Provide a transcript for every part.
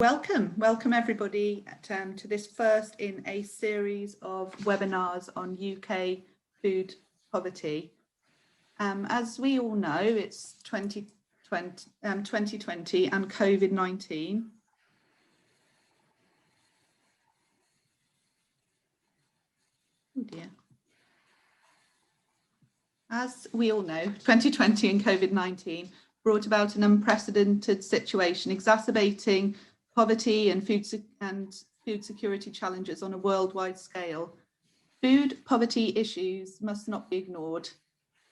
Welcome everybody to this first in a series of webinars on UK food poverty. As we all know, it's 2020 and COVID-19. Oh dear. As we all know, 2020 and COVID-19 brought about an unprecedented situation, exacerbating poverty and food security challenges on a worldwide scale. Food poverty issues must not be ignored,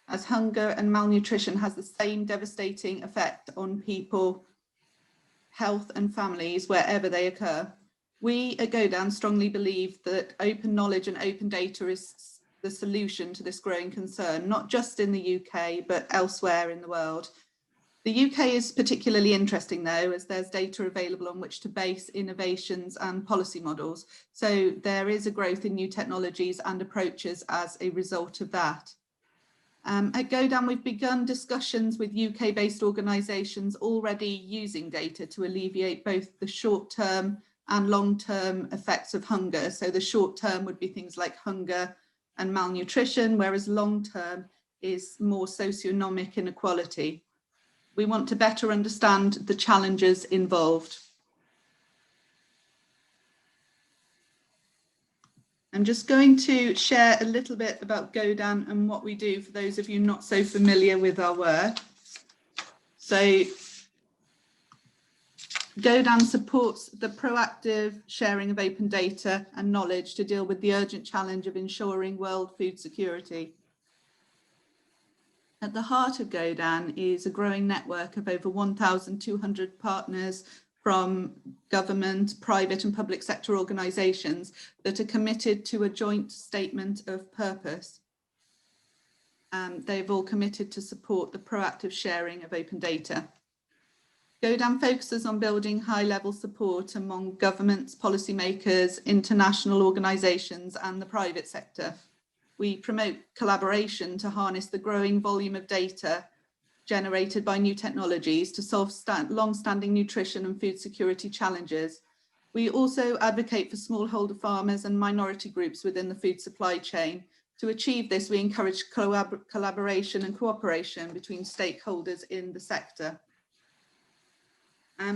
as hunger and malnutrition has the same devastating effect on people, health and families wherever they occur. We at Godan strongly believe that open knowledge and open data is the solution to this growing concern, not just in the UK, but elsewhere in the world. The UK is particularly interesting though, as there's data available on which to base innovations and policy models. So there is a growth in new technologies and approaches as a result of that. At Godan, we've begun discussions with UK-based organisations already using data to alleviate both the short-term and long-term effects of hunger. So the short-term would be things like hunger and malnutrition, whereas long-term is more socioeconomic inequality. We want to better understand the challenges involved. I'm just going to share a little bit about Godan and what we do for those of you not so familiar with our work. So Godan supports the proactive sharing of open data and knowledge to deal with the urgent challenge of ensuring world food security. At the heart of Godan is a growing network of over 1,200 partners from government, private and public sector organisations that are committed to a joint statement of purpose. They've all committed to support the proactive sharing of open data. Godan focuses on building high-level support among governments, policymakers, international organisations and the private sector. We promote collaboration to harness the growing volume of data generated by new technologies to solve long-standing nutrition and food security challenges. We also advocate for smallholder farmers and minority groups within the food supply chain. To achieve this, we encourage collaboration and cooperation between stakeholders in the sector.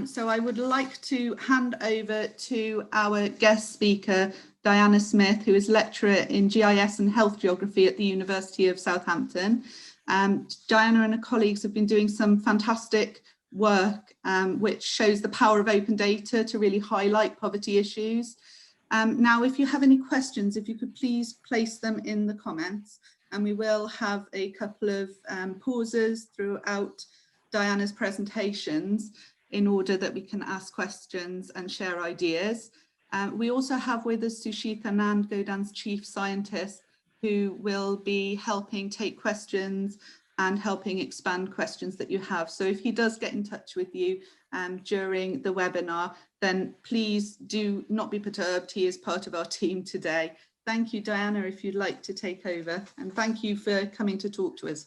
So I would like to hand over to our guest speaker, Diana Smith, who is lecturer in GIS and health geography at the University of Southampton. Diana and her colleagues have been doing some fantastic work which shows the power of open data to really highlight poverty issues. Now, if you have any questions, if you could please place them in the comments, and we will have a couple of pauses throughout Diana's presentations in order that we can ask questions and share ideas. We also have with us Sushith Anand, Godan's chief scientist, who will be helping take questions and helping expand questions that you have. So if he does get in touch with you during the webinar, then please do not be perturbed. He is part of our team today. Thank you, Diana, if you'd like to take over. And thank you for coming to talk to us.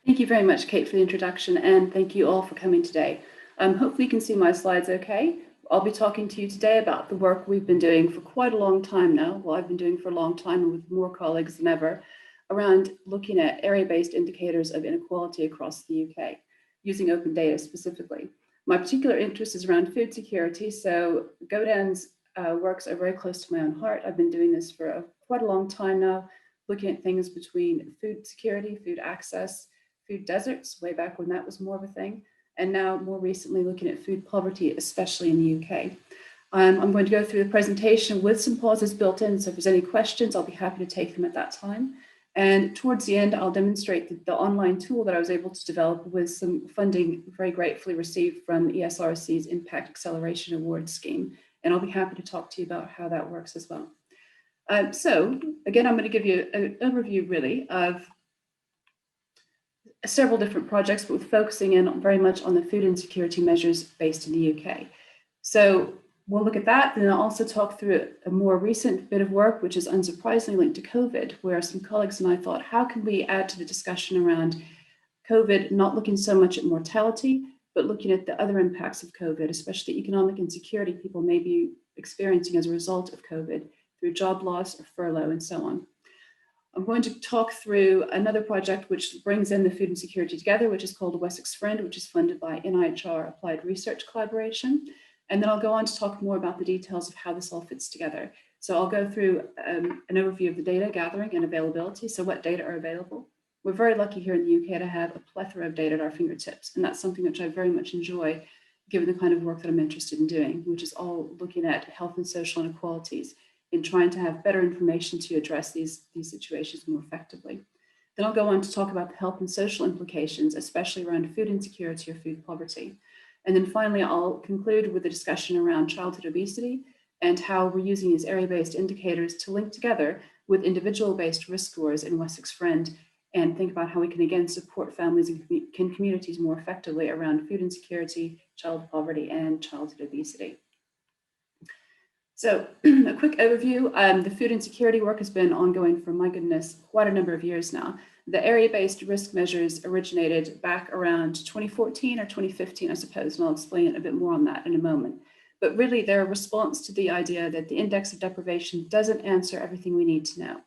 Thank you very much, Kate, for the introduction, and thank you all for coming today. Hopefully you can see my slides okay. I'll be talking to you today about the work we've been doing for quite a long time now. Well, I've been doing for a long time and with more colleagues than ever, around looking at area-based indicators of inequality across the UK, using open data specifically. My particular interest is around food security, so Godan's works are very close to my own heart. I've been doing this for quite a long time now, looking at things between food security, food access, food deserts, way back when that was more of a thing, and now more recently looking at food poverty, especially in the UK. I'm going to go through the presentation with some pauses built in, so if there's any questions, I'll be happy to take them at that time. And towards the end, I'll demonstrate the online tool that I was able to develop with some funding very gratefully received from ESRC's Impact Acceleration Awards scheme. And I'll be happy to talk to you about how that works as well. So again, I'm going to give you an overview really of several different projects, but with focusing in very much on the food insecurity measures based in the UK. So we'll look at that, then I'll also talk through a more recent bit of work, which is unsurprisingly linked to COVID, where some colleagues and I thought, how can we add to the discussion around COVID, not looking so much at mortality, but looking at the other impacts of COVID, especially economic insecurity people may be experiencing as a result of COVID through job loss or furlough and so on. I'm going to talk through another project which brings in the food insecurity together, which is called Wessex Friend, which is funded by NIHR Applied Research Collaboration. And then I'll go on to talk more about the details of how this all fits together. So I'll go through an overview of the data gathering and availability. So what data are available? We're very lucky here in the UK to have a plethora of data at our fingertips. And that's something which I very much enjoy, given the kind of work that I'm interested in doing, which is all looking at health and social inequalities in trying to have better information to address these situations more effectively. Then I'll go on to talk about the health and social implications, especially around food insecurity or food poverty. And then finally, I'll conclude with a discussion around childhood obesity and how we're using these area-based indicators to link together with individual-based risk scores in Wessex Friend and think about how we can again support families and communities more effectively around food insecurity, child poverty, and childhood obesity. So a quick overview, the food insecurity work has been ongoing for, my goodness, quite a number of years now. The area-based risk measures originated back around 2014 or 2015, I suppose, and I'll explain a bit more on that in a moment. But really, they're a response to the idea that the index of deprivation doesn't answer everything we need to know.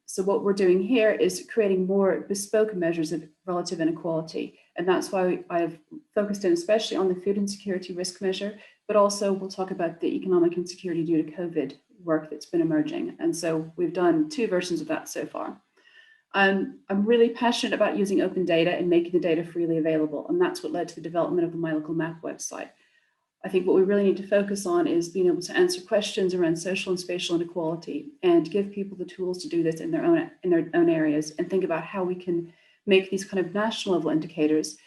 So what we're doing here is creating more bespoke measures of relative inequality. And that's why I've focused in especially on the food insecurity risk measure, but also we'll talk about the economic insecurity due to COVID work that's been emerging. And so we've done 2 versions of that so far. I'm really passionate about using open data and making the data freely available. And that's what led to the development of the My Local Map website. I think what we really need to focus on is being able to answer questions around social and spatial inequality and give people the tools to do this in their own areas and think about how we can make these kind of national level indicators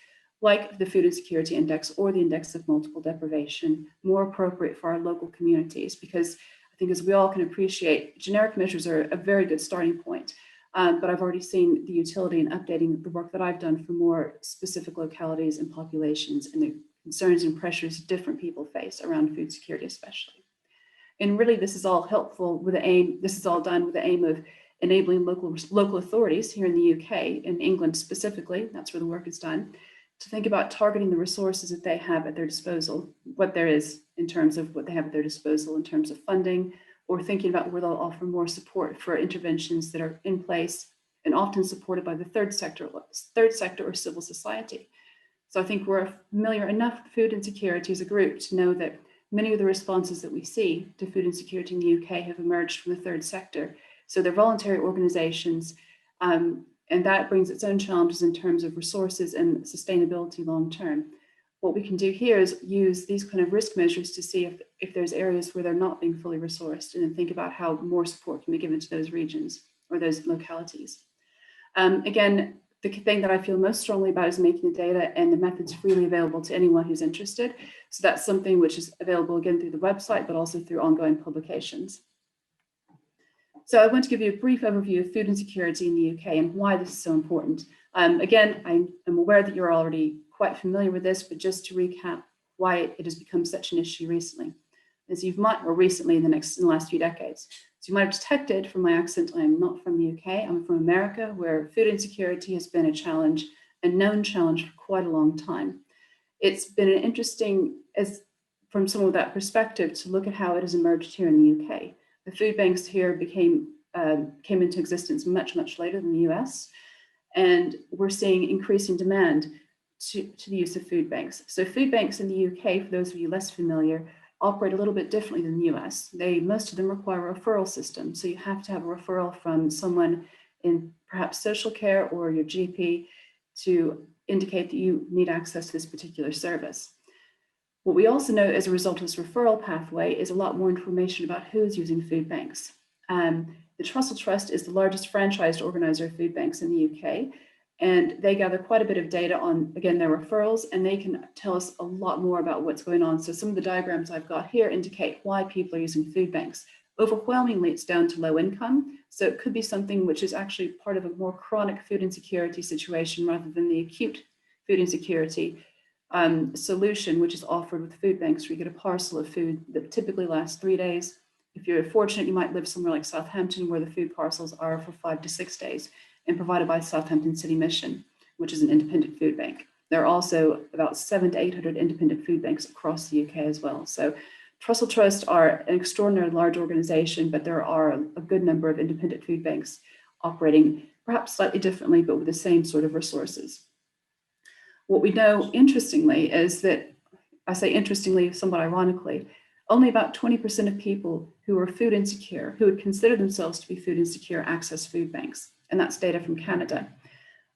like the Food Insecurity Index or the Index of Multiple Deprivation more appropriate for our local communities, because I think as we all can appreciate, generic measures are a very good starting point. But I've already seen the utility in updating the work that I've done for more specific localities and populations and the concerns and pressures different people face around food security especially. And really this is all helpful with the aim, this is all done with the aim of enabling local authorities here in the UK, in England specifically, that's where the work is done, to think about targeting the resources that they have at their disposal, what there is in terms of what they have at their disposal in terms of funding, or thinking about where they'll offer more support for interventions that are in place and often supported by the third sector or civil society. So I think we're familiar enough with food insecurity as a group to know that many of the responses that we see to food insecurity in the UK have emerged from the third sector. So they're voluntary organizations, and that brings its own challenges in terms of resources and sustainability long term. What we can do here is use these kind of risk measures to see if there's areas where they're not being fully resourced, and then think about how more support can be given to those regions or those localities. Again, the thing that I feel most strongly about is making the data and the methods freely available to anyone who's interested. So that's something which is available again through the website, but also through ongoing publications. So I want to give you a brief overview of food insecurity in the UK and why this is so important. Again, I'm aware that you're already quite familiar with this, but just to recap why it has become such an issue recently. As you've might, or recently in the last few decades. So you might have detected from my accent, I'm not from the UK, I'm from America, where food insecurity has been a challenge, a known challenge for quite a long time. It's been an interesting, from some of that perspective, to look at how it has emerged here in the UK. The food banks here came into existence much, much later than the US, and we're seeing increasing demand to the use of food banks. So food banks in the UK, for those of you less familiar, operate a little bit differently than the US. Most of them require a referral system. So you have to have a referral from someone in perhaps social care or your GP to indicate that you need access to this particular service. What we also know as a result of this referral pathway is a lot more information about who's using food banks. The Trussell Trust is the largest franchised organizer of food banks in the UK, and they gather quite a bit of data on, again, their referrals, and they can tell us a lot more about what's going on. So some of the diagrams I've got here indicate why people are using food banks. Overwhelmingly, it's down to low income. So it could be something which is actually part of a more chronic food insecurity situation rather than the acute food insecurity solution, which is offered with food banks, where you get a parcel of food that typically lasts 3 days. If you're fortunate, you might live somewhere like Southampton, where the food parcels are for 5 to 6 days and provided by Southampton City Mission, which is an independent food bank. There are also about 700 to 800 independent food banks across the UK as well. So Trussell Trust are an extraordinarily large organization, but there are a good number of independent food banks operating perhaps slightly differently, but with the same sort of resources. What we know, interestingly, is that, I say interestingly, somewhat ironically, only about 20% of people who are food insecure, who would consider themselves to be food insecure, access food banks. And that's data from Canada.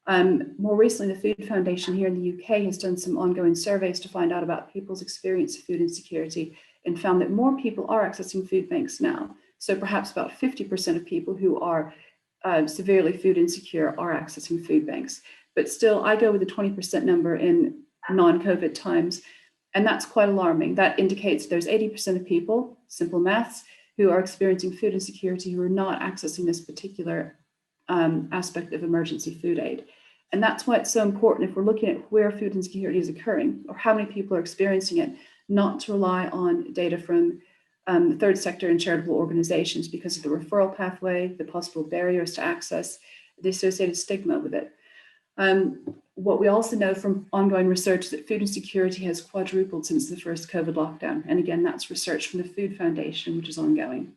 More recently, the Food Foundation here in the UK has done some ongoing surveys to find out about people's experience of food insecurity and found that more people are accessing food banks now. So perhaps about 50% of people who are severely food insecure are accessing food banks. But still, I go with the 20% number in non-COVID times, and that's quite alarming. That indicates there's 80% of people, simple maths, who are experiencing food insecurity who are not accessing this particular aspect of emergency food aid. And that's why it's so important, if we're looking at where food insecurity is occurring or how many people are experiencing it, not to rely on data from the third sector and charitable organizations because of the referral pathway, the possible barriers to access, the associated stigma with it. What we also know from ongoing research is that food insecurity has quadrupled since the first COVID lockdown. And again, that's research from the Food Foundation, which is ongoing.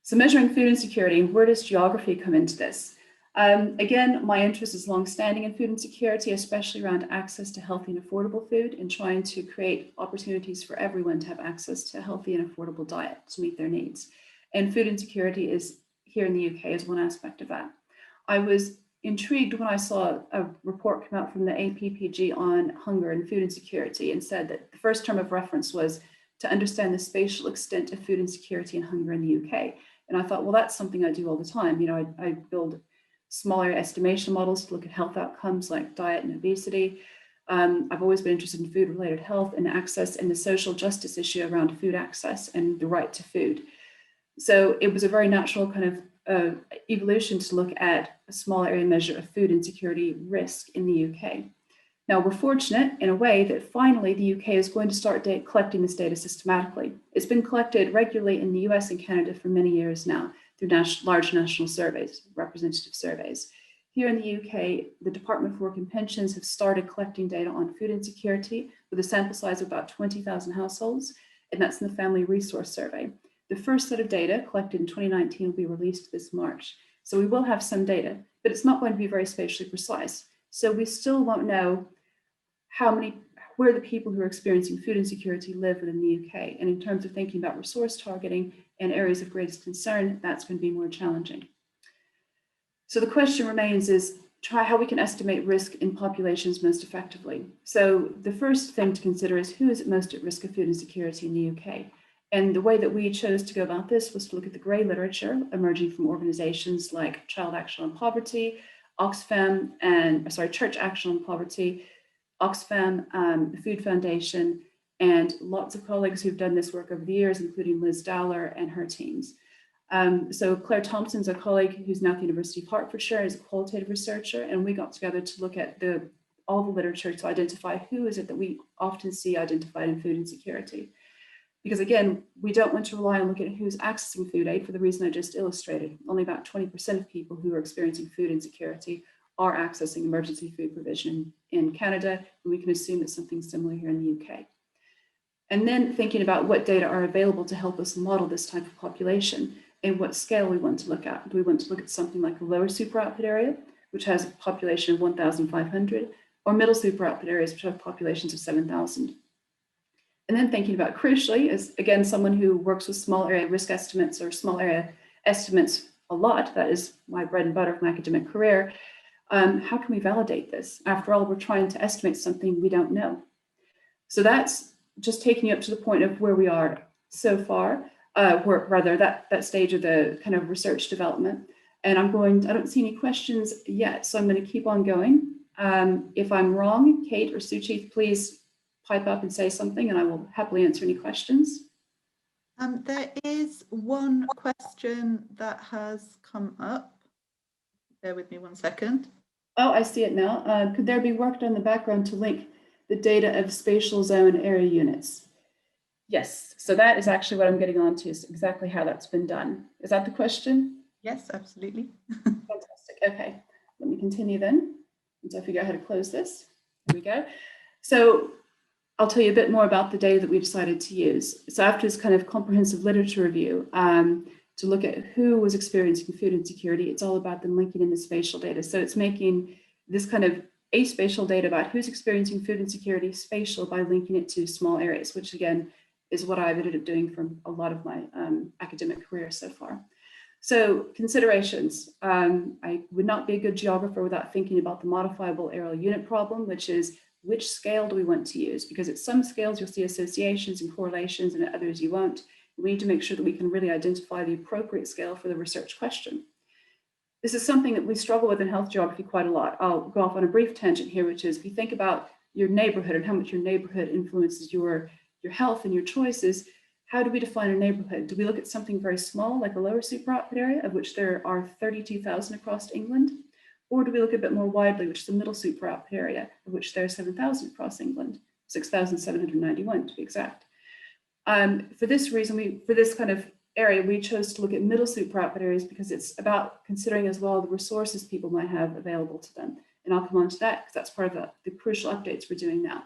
So measuring food insecurity, where does geography come into this? Again, my interest is longstanding in food insecurity, especially around access to healthy and affordable food and trying to create opportunities for everyone to have access to a healthy and affordable diet to meet their needs. And food insecurity is here in the UK is one aspect of that. I was intrigued when I saw a report come out from the APPG on hunger and food insecurity and said that the first term of reference was to understand the spatial extent of food insecurity and hunger in the UK. And I thought, well, that's something I do all the time. You know, I build small area estimation models to look at health outcomes like diet and obesity. I've always been interested in food-related health and access and the social justice issue around food access and the right to food. So it was a very natural kind of evolution to look at a small area measure of food insecurity risk in the UK. Now, we're fortunate in a way that finally the UK is going to start collecting this data systematically. It's been collected regularly in the US and Canada for many years now through large national surveys, representative surveys. Here in the UK, the Department for Work and Pensions have started collecting data on food insecurity with a sample size of about 20,000 households, and that's in the Family Resource Survey. The first set of data collected in 2019 will be released this March. So we will have some data, but it's not going to be very spatially precise. So we still won't know where the people who are experiencing food insecurity live within the UK. And in terms of thinking about resource targeting and areas of greatest concern, that's going to be more challenging. So the question remains is try how we can estimate risk in populations most effectively. So the first thing to consider is who is most at risk of food insecurity in the UK. And the way that we chose to go about this was to look at the grey literature emerging from organizations like Child Action on Poverty, Oxfam, Church Action on Poverty, Oxfam, the Food Foundation, and lots of colleagues who've done this work over the years, including Liz Dowler and her teams. So Claire Thompson's a colleague who's now at the University of Hertfordshire, is a qualitative researcher, and we got together to look at all the literature to identify who is it that we often see identified in food insecurity. Because again, we don't want to rely on looking at who's accessing food aid for the reason I just illustrated. Only about 20% of people who are experiencing food insecurity are accessing emergency food provision in Canada, and we can assume it's something similar here in the UK. And then thinking about what data are available to help us model this type of population and what scale we want to look at. Do we want to look at something like a lower super output area, which has a population of 1,500, or middle super output areas, which have populations of 7,000? And then thinking about crucially, as again, someone who works with small area risk estimates or small area estimates a lot, that is my bread and butter of my academic career, how can we validate this? After all, we're trying to estimate something we don't know. So that's just taking you up to the point of where we are so far, that stage of the kind of research development. And I don't see any questions yet, so I'm going to keep on going. If I'm wrong, Kate or Suchith, please pipe up and say something, and I will happily answer any questions. There is one question that has come up. Bear with me 1 second. Oh, I see it now. Could there be work done in the background to link the data of spatial zone area units? Yes, so that is actually what I'm getting onto, is exactly how that's been done. Is that the question? Yes, absolutely. Fantastic. Okay, let me continue then. once I figure out how to close this, there we go. So I'll tell you a bit more about the data that we decided to use. So after this kind of comprehensive literature review, to look at who was experiencing food insecurity, it's all about them linking in the spatial data. So it's making this kind of aspatial data about who's experiencing food insecurity spatial by linking it to small areas, which again is what I've ended up doing for a lot of my academic career so far. So considerations, I would not be a good geographer without thinking about the modifiable areal unit problem, which is which scale do we want to use? Because at some scales you'll see associations and correlations, and at others you won't. We need to make sure that we can really identify the appropriate scale for the research question. This is something that we struggle with in health geography quite a lot. I'll go off on a brief tangent here, which is if you think about your neighborhood and how much your neighborhood influences your health and your choices, how do we define a neighborhood? Do we look at something very small, like a lower super-output area, of which there are 32,000 across England? Or do we look a bit more widely, which is the middle super-output area, of which there are 7,000 across England, 6,791 to be exact. For this reason, for this kind of area, we chose to look at middle super-output areas because it's about considering as well the resources people might have available to them. And I'll come on to that because that's part of the crucial updates we're doing now.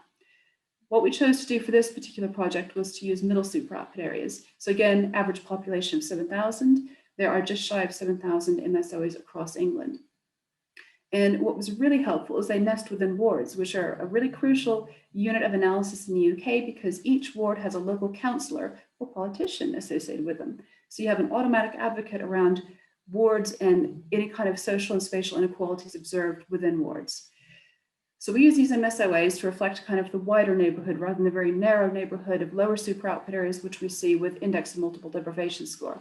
What we chose to do for this particular project was to use middle super-output areas. So again, average population of 7,000. There are just shy of 7,000 MSOs across England. And what was really helpful is they nest within wards, which are a really crucial unit of analysis in the UK because each ward has a local councillor or politician associated with them. So you have an automatic advocate around wards and any kind of social and spatial inequalities observed within wards. So we use these MSOAs to reflect kind of the wider neighborhood rather than the very narrow neighborhood of lower super-output areas, which we see with index of multiple deprivation score.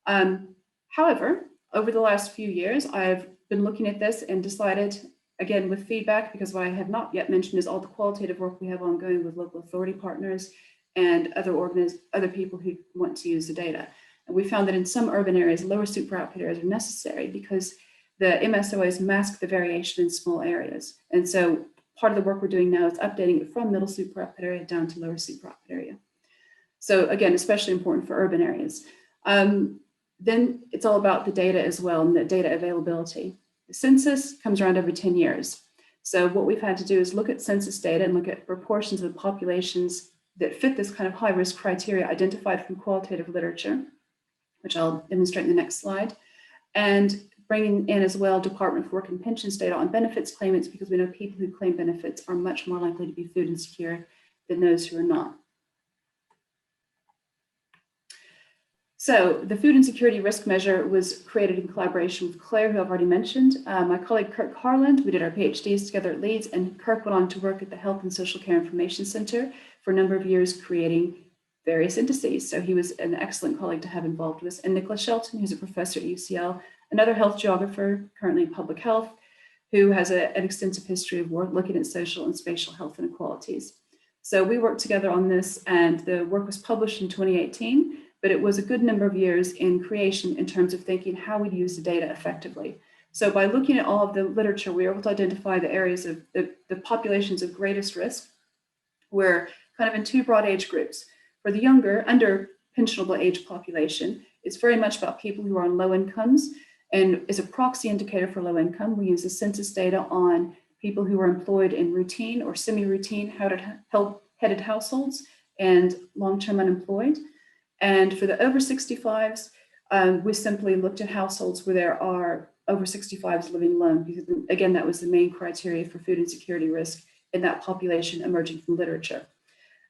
However, over the last few years, I've been looking at this and decided, again, with feedback, because what I have not yet mentioned is all the qualitative work we have ongoing with local authority partners and other people who want to use the data. And we found that in some urban areas, lower super-output areas are necessary because the MSOAs mask the variation in small areas. And so part of the work we're doing now is updating it from middle super-output area down to lower super-output area. So again, especially important for urban areas. Then it's all about the data as well and the data availability. The census comes around every 10 years. So what we've had to do is look at census data and look at proportions of the populations that fit this kind of high risk criteria identified from qualitative literature, which I'll demonstrate in the next slide, and bringing in as well Department for Work and Pensions data on benefits claimants, because we know people who claim benefits are much more likely to be food insecure than those who are not. So the food insecurity risk measure was created in collaboration with Claire, who I've already mentioned, my colleague Kirk Harland. We did our PhDs together at Leeds, and Kirk went on to work at the Health and Social Care Information Center for a number of years creating various indices. So he was an excellent colleague to have involved with us. And Nicholas Shelton, who's a professor at UCL, another health geographer currently in public health, who has an extensive history of work looking at social and spatial health inequalities. So we worked together on this, and the work was published in 2018. But it was a good number of years in creation in terms of thinking how we'd use the data effectively. So by looking at all of the literature, we were able to identify the areas of the populations of greatest risk. We're kind of in two broad age groups. For the younger, under pensionable age population, it's very much about people who are on low incomes. And as a proxy indicator for low income, we use the census data on people who are employed in routine or semi-routine headed households and long-term unemployed. And for the over 65s, we simply looked at households where there are over 65s living alone, because again, that was the main criteria for food insecurity risk in that population emerging from literature.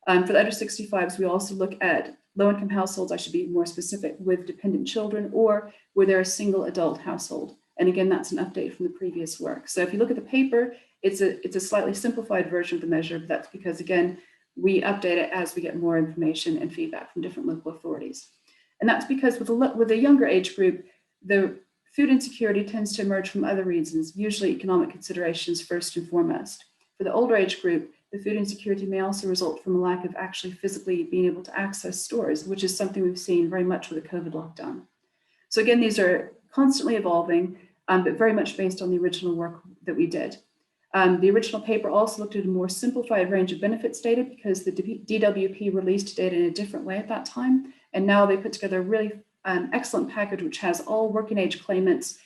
For the under 65s, we also look at low-income households, I should be more specific, with dependent children, or where they're a single adult household. And again, that's an update from the previous work. So if you look at the paper, it's a slightly simplified version of the measure, but that's because, again, we update it as we get more information and feedback from different local authorities. And that's because with a younger age group, the food insecurity tends to emerge from other reasons, usually economic considerations first and foremost. For the older age group, the food insecurity may also result from a lack of actually physically being able to access stores, which is something we've seen very much with the COVID lockdown. So again, these are constantly evolving, but very much based on the original work that we did. The original paper also looked at a more simplified range of benefits data because the DWP released data in a different way at that time. And now they put together a really excellent package, which has all working age claimants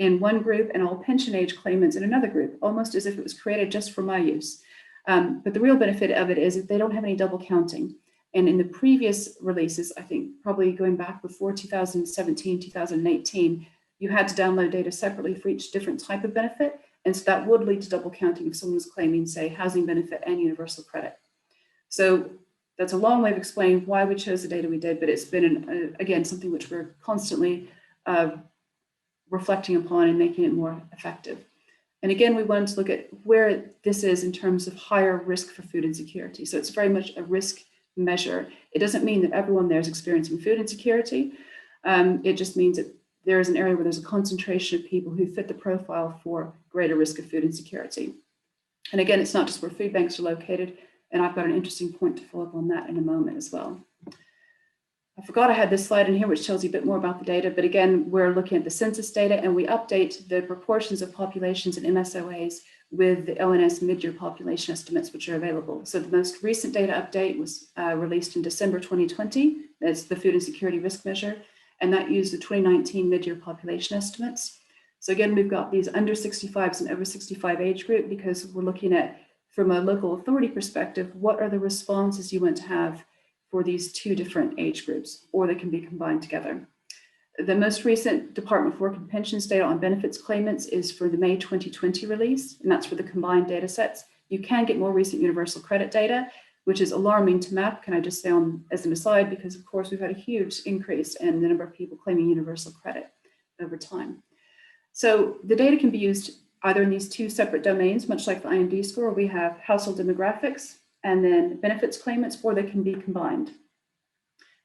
in one group and all pension age claimants in another group, almost as if it was created just for my use. But the real benefit of it is that they don't have any double counting. And in the previous releases, I think probably going back before 2017, 2018, you had to download data separately for each different type of benefit. And so that would lead to double counting if someone was claiming, say, housing benefit and universal credit. So that's a long way of explaining why we chose the data we did, but it's been, again, something which we're constantly reflecting upon and making it more effective. And again, we wanted to look at where this is in terms of higher risk for food insecurity. So it's very much a risk measure. It doesn't mean that everyone there is experiencing food insecurity. It just means that there is an area where there's a concentration of people who fit the profile for greater risk of food insecurity. And again, it's not just where food banks are located, and I've got an interesting point to follow up on that in a moment as well. I forgot I had this slide in here, which tells you a bit more about the data, but again, we're looking at the census data, and we update the proportions of populations in MSOAs with the ONS mid-year population estimates, which are available. So the most recent data update was released in December 2020. That's the food insecurity risk measure, and that used the 2019 mid-year population estimates. So again, we've got these under 65s and over 65 age group because we're looking at, from a local authority perspective, what are the responses you want to have for these two different age groups, or they can be combined together. The most recent Department of Work and Pensions data on benefits claimants is for the May 2020 release, and that's for the combined data sets. You can get more recent universal credit data, which is alarming to map, can I just say on as an aside, because of course we've had a huge increase in the number of people claiming universal credit over time. So the data can be used either in these two separate domains, much like the IMD score. We have household demographics and then benefits claimants, or they can be combined.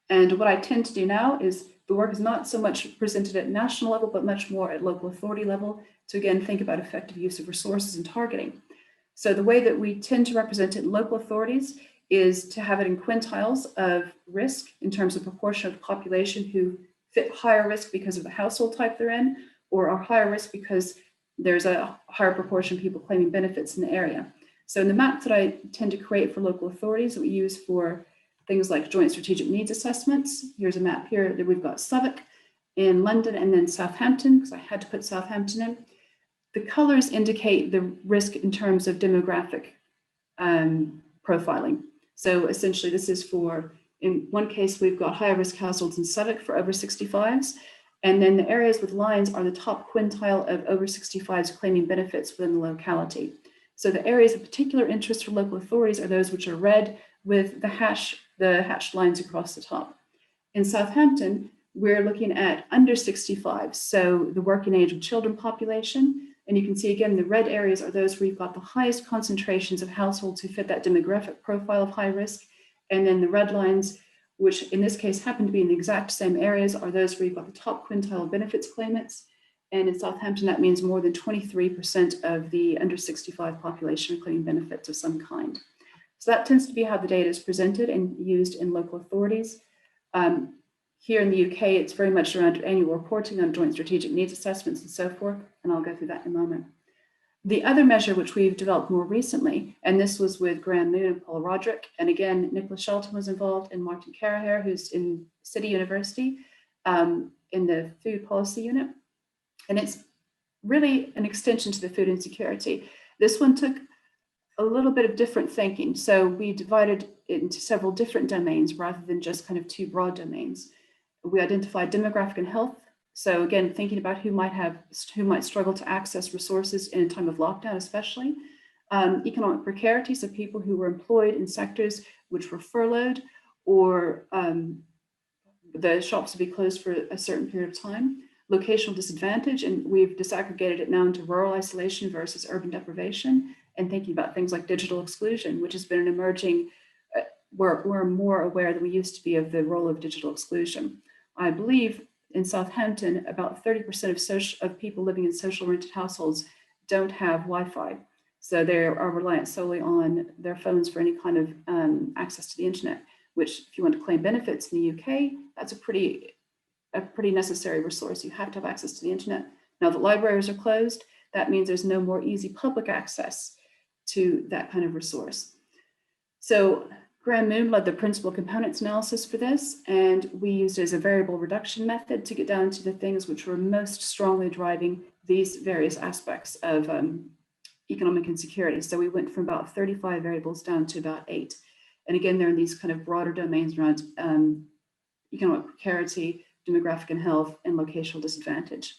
And what I tend to do now is the work is not so much presented at national level, but much more at local authority level to again think about effective use of resources and targeting. So the way that we tend to represent it in local authorities is to have it in quintiles of risk in terms of proportion of the population who fit higher risk because of the household type they're in, or are higher risk because there's a higher proportion of people claiming benefits in the area. So in the map that I tend to create for local authorities that we use for things like joint strategic needs assessments, here's a map here that we've got Southwark in London and then Southampton, because I had to put Southampton in. The colors indicate the risk in terms of demographic profiling. So essentially this is for, in one case, we've got higher risk households in Southwark for over 65s. And then the areas with lines are the top quintile of over 65s claiming benefits within the locality. So the areas of particular interest for local authorities are those which are red with the hatched lines across the top. In Southampton, we're looking at under 65, so the working age of children population. And you can see again, the red areas are those where you've got the highest concentrations of households who fit that demographic profile of high risk. And then the red lines, which in this case happen to be in the exact same areas, are those where you've got the top quintile of benefits claimants. And in Southampton, that means more than 23% of the under 65 population are claiming benefits of some kind. So that tends to be how the data is presented and used in local authorities. Here in the UK, it's very much around annual reporting on joint strategic needs assessments and so forth, and I'll go through that in a moment. The other measure which we've developed more recently, and this was with Graham Moon and Paul Roderick, and again, Nicholas Shelton was involved, and Martin Caraher, who's in City University in the food policy unit. And it's really an extension to the food insecurity. This one took a little bit of different thinking. So we divided it into several different domains rather than just kind of two broad domains. We identified demographic and health. So again, thinking about who might struggle to access resources in a time of lockdown, especially. Economic precarity, so people who were employed in sectors which were furloughed or the shops would be closed for a certain period of time. Locational disadvantage, and we've disaggregated it now into rural isolation versus urban deprivation, and thinking about things like digital exclusion, which has been an emerging, we're more aware than we used to be of the role of digital exclusion. I believe in Southampton, about 30% of people living in social rented households don't have Wi-Fi. So they are reliant solely on their phones for any kind of access to the internet, which if you want to claim benefits in the UK, that's a pretty necessary resource. You have to have access to the internet. Now that libraries are closed, that means there's no more easy public access to that kind of resource. So Graham Moon led the principal components analysis for this, and we used it as a variable reduction method to get down to the things which were most strongly driving these various aspects of economic insecurity. So we went from about 35 variables down to about 8. And again, they're in these kind of broader domains around economic precarity, demographic and health, and locational disadvantage.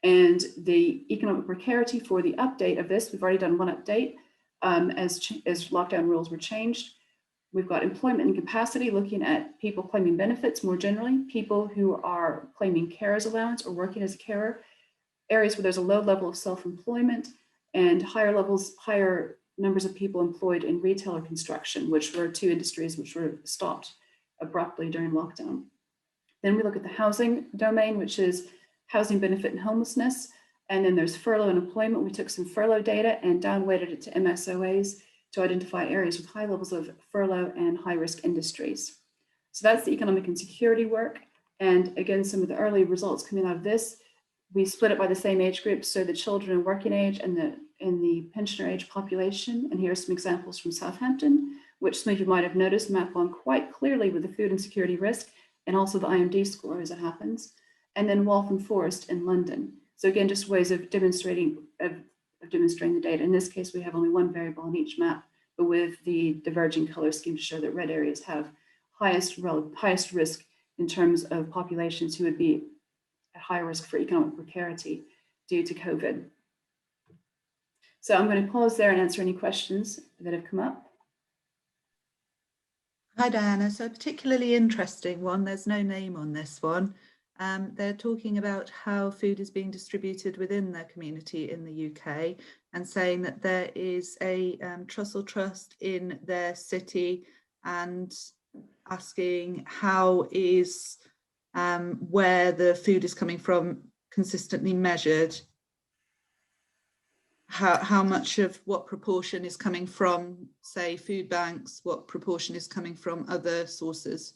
And the economic precarity for the update of this, we've already done one update as lockdown rules were changed. We've got employment and capacity, looking at people claiming benefits more generally, people who are claiming carer's allowance or working as a carer, areas where there's a low level of self-employment, and higher numbers of people employed in retail or construction, which were 2 industries which were stopped abruptly during lockdown. Then we look at the housing domain, which is housing benefit and homelessness. And then there's furlough and employment. We took some furlough data and downweighted it to MSOAs to identify areas with high levels of furlough and high-risk industries. So that's the economic insecurity work. And again, some of the early results coming out of this, we split it by the same age groups, so the children in working age and the pensioner age population. And here are some examples from Southampton, which some of you might have noticed map on quite clearly with the food insecurity risk and also the IMD score as it happens. And then Waltham Forest in London. So again, just ways of demonstrating the data. In this case, we have only one variable on each map, but with the diverging color scheme to show that red areas have highest risk in terms of populations who would be at high risk for economic precarity due to COVID. So I'm going to pause there and answer any questions that have come up. Hi, Diana. So a particularly interesting one, there's no name on this one. They're talking about how food is being distributed within their community in the UK and saying that there is a Trussell Trust in their city and asking how is where the food is coming from consistently measured. How much of what proportion is coming from, say, food banks, what proportion is coming from other sources?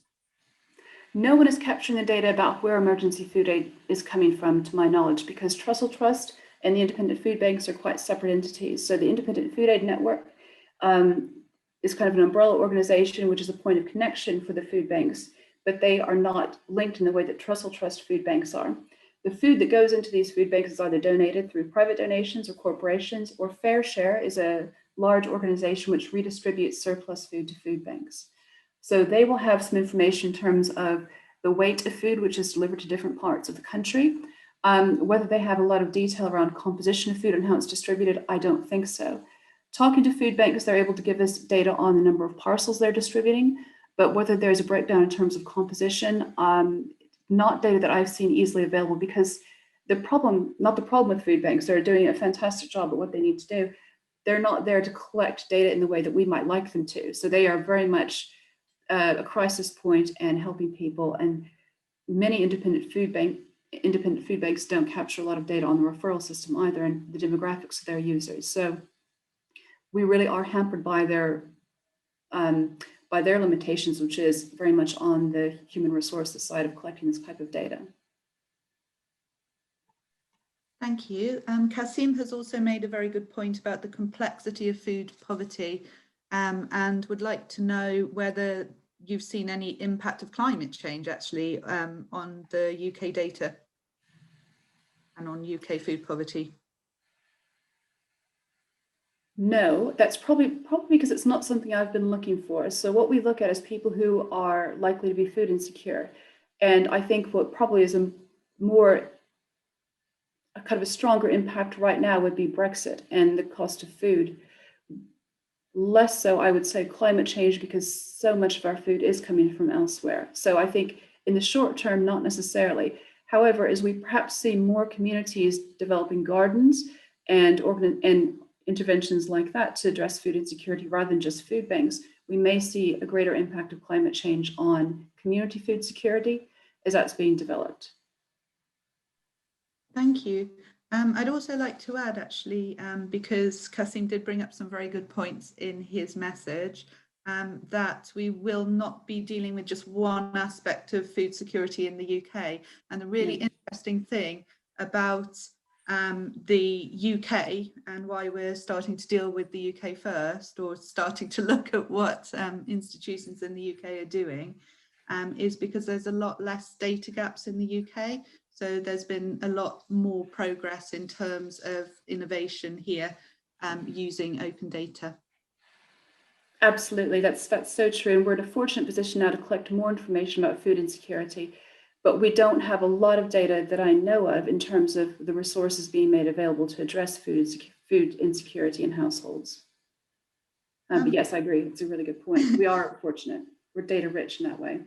No one is capturing the data about where emergency food aid is coming from, to my knowledge, because Trussell Trust and the independent food banks are quite separate entities. So the independent food aid network is kind of an umbrella organization, which is a point of connection for the food banks, but they are not linked in the way that Trussell Trust food banks are. The food that goes into these food banks is either donated through private donations or corporations, or Fair Share is a large organization which redistributes surplus food to food banks. So they will have some information in terms of the weight of food which is delivered to different parts of the country. Whether they have a lot of detail around composition of food and how it's distributed, I don't think so. Talking to food banks, they're able to give us data on the number of parcels they're distributing, but whether there's a breakdown in terms of composition, not data that I've seen easily available, because not the problem with food banks, they're doing a fantastic job at what they need to do. They're not there to collect data in the way that we might like them to. So they are very much a crisis point and helping people. And many independent food banks don't capture a lot of data on the referral system either, and the demographics of their users. So we really are hampered by their limitations, which is very much on the human resources side of collecting this type of data. Thank you. Kasim has also made a very good point about the complexity of food poverty and would like to know whether you've seen any impact of climate change actually on the UK data and on UK food poverty. No, that's probably because it's not something I've been looking for. So what we look at is people who are likely to be food insecure. And I think what probably is a kind of a stronger impact right now would be Brexit and the cost of food. Less so, I would say, climate change, because so much of our food is coming from elsewhere. So I think in the short term, not necessarily. However, as we perhaps see more communities developing gardens and interventions like that to address food insecurity rather than just food banks, we may see a greater impact of climate change on community food security as that's being developed. Thank you. I'd also like to add, actually, because Kasim did bring up some very good points in his message, that we will not be dealing with just one aspect of food security in the UK. And the really interesting thing about the UK and why we're starting to deal with the UK first, or starting to look at what institutions in the UK are doing, is because there's a lot less data gaps in the UK. So there's been a lot more progress in terms of innovation here using open data. Absolutely, that's so true. And we're in a fortunate position now to collect more information about food insecurity, but we don't have a lot of data that I know of in terms of the resources being made available to address food insecurity in households. But yes, I agree. It's a really good point. We are fortunate. We're data rich in that way.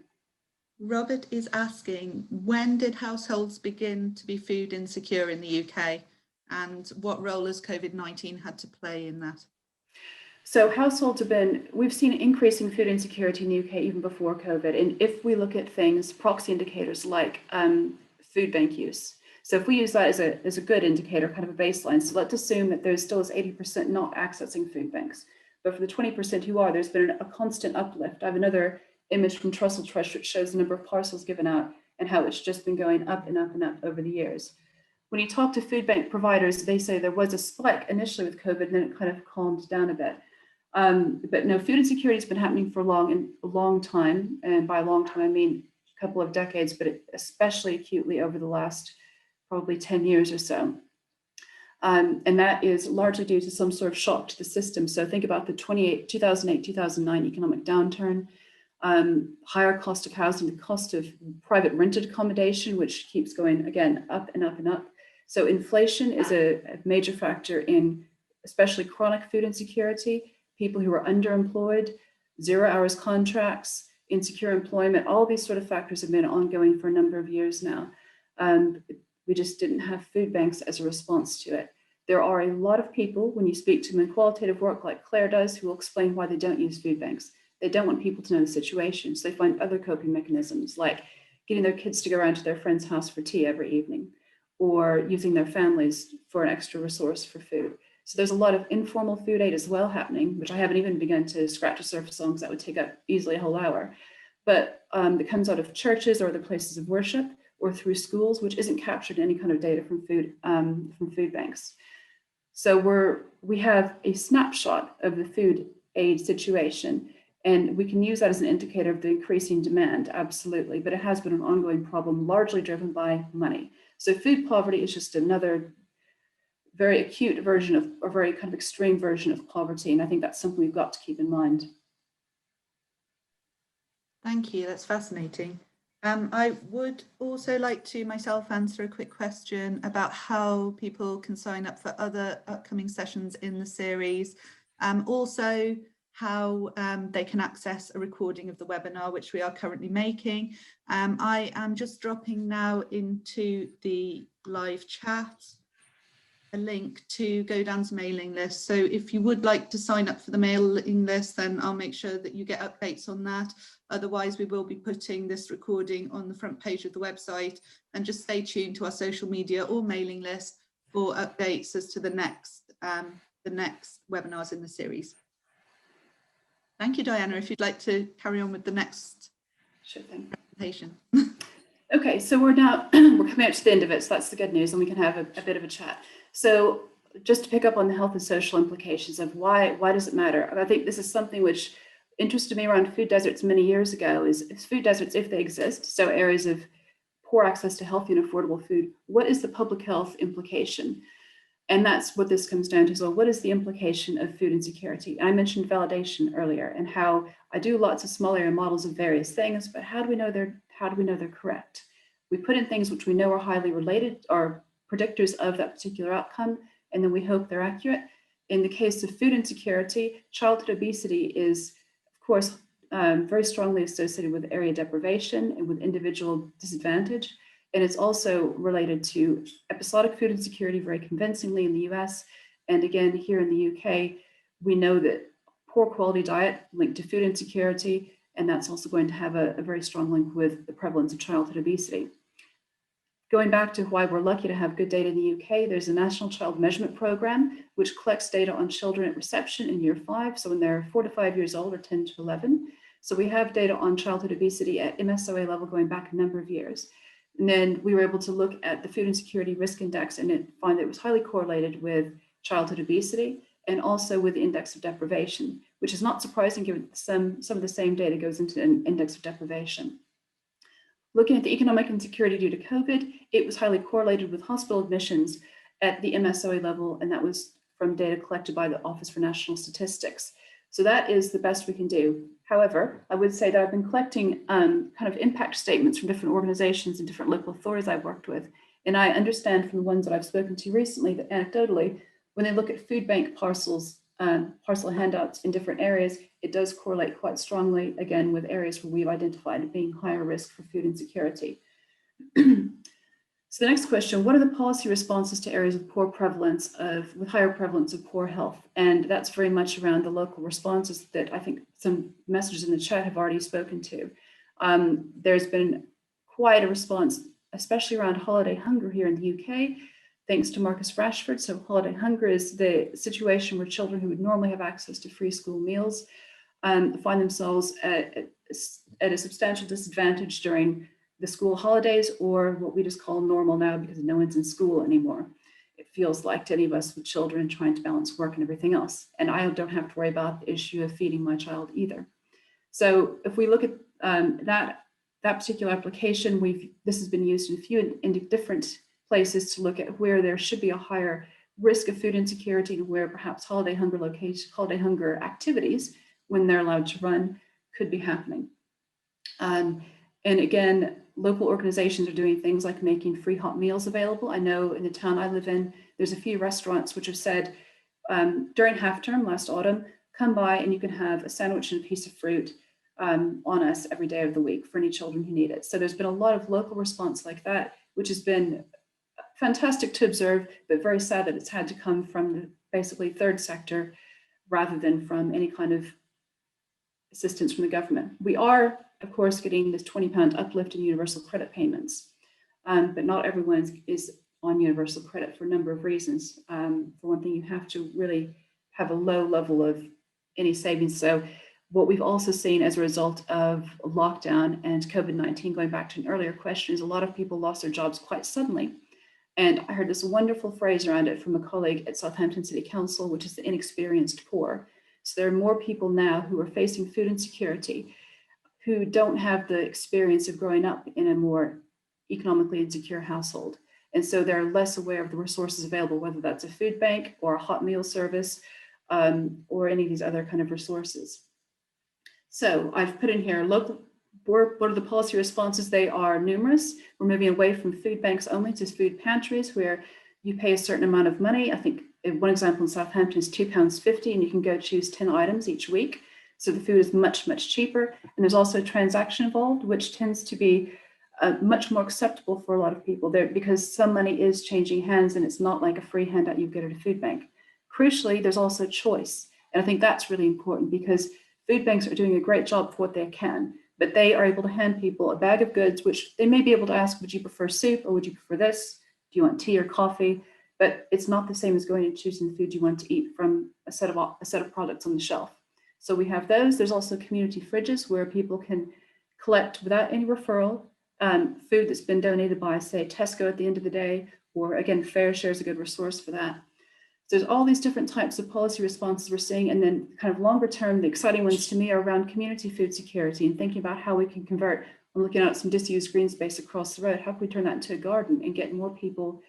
Robert is asking, when did households begin to be food insecure in the UK, and what role has COVID-19 had to play in that? So households we've seen an increase in food insecurity in the UK even before COVID. And if we look at things, proxy indicators like food bank use. So if we use that as a good indicator, kind of a baseline, so let's assume that there still is 80% not accessing food banks. But for the 20% who are, there's been a constant uplift. I have another image from Trussell Trust which shows the number of parcels given out and how it's just been going up and up and up over the years. When you talk to food bank providers, they say there was a spike initially with COVID, and then it kind of calmed down a bit. But no, food insecurity has been happening for a long time. And by a long time, I mean a couple of decades, but especially acutely over the last probably 10 years or so. And that is largely due to some sort of shock to the system. So think about the 2008-2009 economic downturn, higher cost of housing, the cost of private rented accommodation, which keeps going again up and up and up. So inflation is a major factor in especially chronic food insecurity. People who are underemployed, 0 hours contracts, insecure employment, all these sort of factors have been ongoing for a number of years now. We just didn't have food banks as a response to it. There are a lot of people, when you speak to them in qualitative work like Claire does, who will explain why they don't use food banks. They don't want people to know the situation, so they find other coping mechanisms like getting their kids to go around to their friend's house for tea every evening, or using their families for an extra resource for food. So there's a lot of informal food aid as well happening, which I haven't even begun to scratch the surface on because that would take up easily a whole hour. But that comes out of churches or other places of worship, or through schools, which isn't captured in any kind of data from food banks. So we have a snapshot of the food aid situation, and we can use that as an indicator of the increasing demand, absolutely. But it has been an ongoing problem, largely driven by money. So food poverty is just another very acute version of, or very kind of extreme version of poverty. And I think that's something we've got to keep in mind. Thank you, that's fascinating. I would also like to myself answer a quick question about how people can sign up for other upcoming sessions in the series. Also how they can access a recording of the webinar, which we are currently making. I am just dropping now into the live chat a link to Godan's mailing list. So if you would like to sign up for the mailing list, then I'll make sure that you get updates on that. Otherwise, we will be putting this recording on the front page of the website, and just stay tuned to our social media or mailing list for updates as to the next webinars in the series. Thank you, Diana. If you'd like to carry on with the next presentation. Okay, so we're coming up to the end of it, so that's the good news, and we can have a bit of a chat. So just to pick up on the health and social implications of why does it matter? I think this is something which interested me around food deserts many years ago, is food deserts, if they exist, so areas of poor access to healthy and affordable food, what is the public health implication? And that's what this comes down to. So what is the implication of food insecurity? I mentioned validation earlier, and how I do lots of small area models of various things, but how do we know they're correct? We put in things which we know are highly related or predictors of that particular outcome, and then we hope they're accurate. In the case of food insecurity, childhood obesity is, of course, very strongly associated with area deprivation and with individual disadvantage. And it's also related to episodic food insecurity very convincingly in the US. And again, here in the UK, we know that poor quality diet linked to food insecurity, and that's also going to have a very strong link with the prevalence of childhood obesity. Going back to why we're lucky to have good data in the UK, there's a National Child Measurement Program, which collects data on children at reception in year 5, so when they're 4 to 5 years old or 10 to 11. So we have data on childhood obesity at MSOA level going back a number of years. And then we were able to look at the food insecurity risk index and find that it was highly correlated with childhood obesity and also with the index of deprivation, which is not surprising given some of the same data goes into an index of deprivation. Looking at the economic insecurity due to COVID, it was highly correlated with hospital admissions at the MSOA level, and that was from data collected by the Office for National Statistics. So that is the best we can do. However, I would say that I've been collecting kind of impact statements from different organizations and different local authorities I've worked with. And I understand from the ones that I've spoken to recently that anecdotally, when they look at food bank parcels, parcel handouts in different areas, it does correlate quite strongly, again, with areas where we've identified being higher risk for food insecurity. So the next question, what are the policy responses to areas with with higher prevalence of poor health? And that's very much around the local responses that I think some messages in the chat have already spoken to. There's been quite a response, especially around holiday hunger here in the UK, thanks to Marcus Rashford. So holiday hunger is the situation where children who would normally have access to free school meals find themselves at a substantial disadvantage during the school holidays, or what we just call normal now because no one's in school anymore. It feels like to any of us with children trying to balance work and everything else. And I don't have to worry about the issue of feeding my child either. So if we look at that particular application, this has been used in a few different places to look at where there should be a higher risk of food insecurity and where perhaps holiday hunger activities, when they're allowed to run, could be happening. And again, local organizations are doing things like making free hot meals available. I know in the town I live in, there's a few restaurants which have said during half term last autumn, come by and you can have a sandwich and a piece of fruit on us every day of the week for any children who need it. So there's been a lot of local response like that, which has been fantastic to observe, but very sad that it's had to come from the basically third sector rather than from any kind of assistance from the government. We are, of course, getting this £20 uplift in universal credit payments, but not everyone is on universal credit for a number of reasons. For one thing, you have to really have a low level of any savings. So what we've also seen as a result of lockdown and COVID-19, going back to an earlier question, is a lot of people lost their jobs quite suddenly. And I heard this wonderful phrase around it from a colleague at Southampton City Council, which is the inexperienced poor. So there are more people now who are facing food insecurity who don't have the experience of growing up in a more economically insecure household. And so they're less aware of the resources available, whether that's a food bank or a hot meal service or any of these other kind of resources. So I've put in here what are the policy responses? They are numerous. We're moving away from food banks only to food pantries where you pay a certain amount of money. I think one example in Southampton is £2.50 and you can go choose 10 items each week. So the food is much, much cheaper. And there's also a transaction involved, which tends to be much more acceptable for a lot of people there because some money is changing hands and it's not like a free handout you get at a food bank. Crucially, there's also choice. And I think that's really important because food banks are doing a great job for what they can, but they are able to hand people a bag of goods, which they may be able to ask, would you prefer soup or would you prefer this? Do you want tea or coffee? But it's not the same as going and choosing the food you want to eat from a set of products on the shelf. So we have those. There's also community fridges where people can collect without any referral food that's been donated by, say, Tesco at the end of the day, or again, FareShare is a good resource for that. So there's all these different types of policy responses we're seeing, and then kind of longer term, the exciting ones to me are around community food security and thinking about how we can convert. I'm looking at some disused green space across the road. How can we turn that into a garden and get more people